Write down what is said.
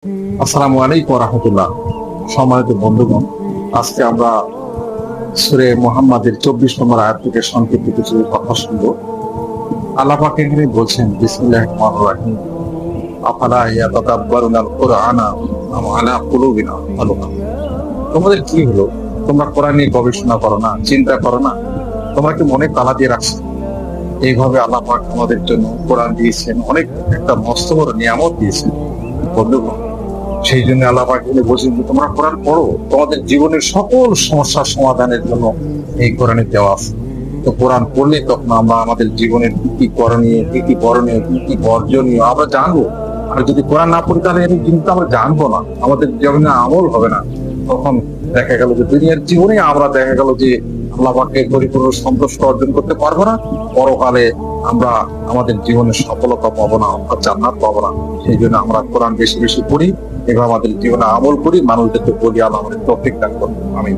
আসসালামু আলাইকুম ওয়া রাহমাতুল্লাহ। সম্মানিত বন্ধুগণ, আজকে আমরা সূরা মুহাম্মাদের 24 নম্বর আয়াত থেকে সংক্ষিপ্ত কিছু কথা শুনবো। আল্লাহ পাক এখানে বলছেন, বিসমিল্লাহির রহমানির রহিম, আফালা ইয়াতাদাব্বারুনাল কুরআনা আম আলা কুলুবিন আকফালুহা। তোমাদের কি হলো? তোমরা কোরআন নিয়ে গবেষণা করো না, চিন্তা করো না? তোমরা কি মনে তালা দিয়ে রাখছো? এইভাবে আল্লাহ পাক আমাদের জন্য কোরআন দিয়েছেন, অনেক একটা মস্ত বড় নিয়ামত দিয়েছেন বন্ধুগণ। সেই জন্য আল্লাহ পাক এখানে বলছেন যে তোমরা কোরআন পড়ো, তোমাদের জীবনের সকল সমস্যার সমাধানের জন্য এই কোরআনে দেওয়া আছে। তো কোরআন পড়লে তখন আমরা আমাদের জীবনের কি কি করণীয়, কি কি বরণীয়, কি কি বর্জনীয় আমরা জানবো। আর যদি কোরআন না পড়ি তাহলে এই জিনিসটা আমরা জানবো না, আমাদের জীবনে আমল হবে না। তখন দেখা গেল যে দুনিয়ার জীবনে আমরা দেখা গেল যে আল্লাহ পাকের পরিপূর্ণ সন্তুষ্ট অর্জন করতে পারবো না, পরকালে আমরা আমাদের জীবনে সফলতা পাবো না, আমরা জান্নাত পাবো না। সেই জন্য আমরা কোরআন বেশি বেশি পড়ি, এভাবে আমাদের জীবনে আমল করি, মানুষদেরকে বলি, আল্লাহ আমাদের তৌফিক দান করুন। আমিন।